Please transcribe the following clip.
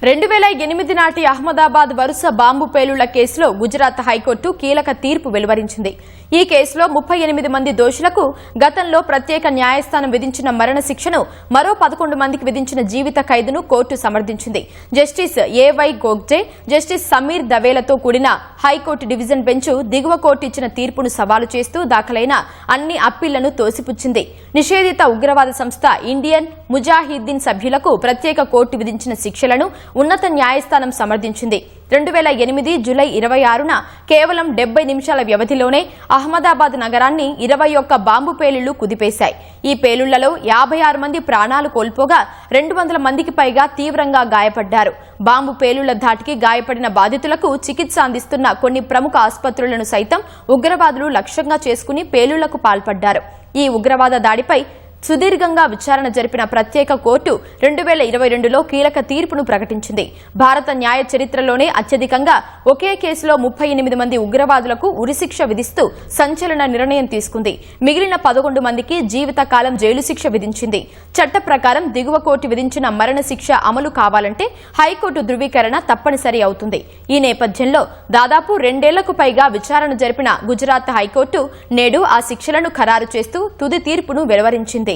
2008 నాటి అహ్మదాబాద్ వరుస బాంబు పేలుళ్ల కేసులో గుజరాత్ హైకోర్టు కీలక తీర్పు వెలువరించింది. ఈ కేసులో 38 మంది దోషులకు గతంలో ప్రత్యేక న్యాయస్థానం విధించిన మరణ శిక్షను మరో 11 మందికి విధించిన జీవిత ఖైదును కోర్టు సమర్థించింది. జస్టిస్ ఏవై గోగ్జే, జస్టిస్ సమీర్ దవేలతో కూడిన హైకోర్టు డివిజన్ బెంచ్ దిగువ కోర్టు ఇచ్చిన తీర్పును సవాలు చేస్తూ దాఖలైన అన్ని అప్పీళ్లను తోసిపుచ్చింది. నిషేధిత ఉగ్రవాద సంస్థ ఇండియన్ ముజాహిద్దీన్ సభ్యులకు ప్రత్యేక కోర్టు విధించిన శిక్షలను ఉన్నత న్యాయస్థానం సమర్థించింది. 2008 జూలై 26న కేవలం 70 నిమిషాల వ్యవధిలోనే అహ్మదాబాద్ నగరాన్ని 21 బాంబు పేలుళ్లు కుదిపేశాయి. ఈ పేలుళ్లలో 56 మంది ప్రాణాలు కోల్పోగా 200 మందికి పైగా తీవ్రంగా గాయపడ్డారు. బాంబు పేలుళ్ల ధాటికి గాయపడిన బాధితులకు చికిత్స అందిస్తున్న కొన్ని ప్రముఖ ఆసుపత్రులను సైతం ఉగ్రవాదులు లక్ష్యంగా చేసుకుని పేలుళ్లకు పాల్పడ్డారు. ఈ ఉగ్రవాద దాడిపై సుదీర్ఘంగా విచారణ జరిపిన ప్రత్యేక కోర్టు 2022లో కీలక తీర్పును ప్రకటించింది. భారత న్యాయ చరిత్రలోనే అత్యధికంగా ఒకే కేసులో 38 మంది ఉగ్రవాదులకు ఉరిశిక్ష విధిస్తూ సంచలన నిర్ణయం తీసుకుంది. మిగిలిన 11 మందికి జీవితకాలం జైలు శిక్ష విధించింది. చట్ట ప్రకారం దిగువ కోర్టు విధించిన మరణ శిక్ష అమలు కావాలంటే హైకోర్టు ధృవీకరణ తప్పనిసరి అవుతుంది. ఈ నేపథ్యంలో దాదాపు 2 ఏళ్లకు పైగా విచారణ జరిపిన గుజరాత్ హైకోర్టు నేడు ఆ శిక్షలను ఖరారు చేస్తూ తుది తీర్పును వెలువరించింది.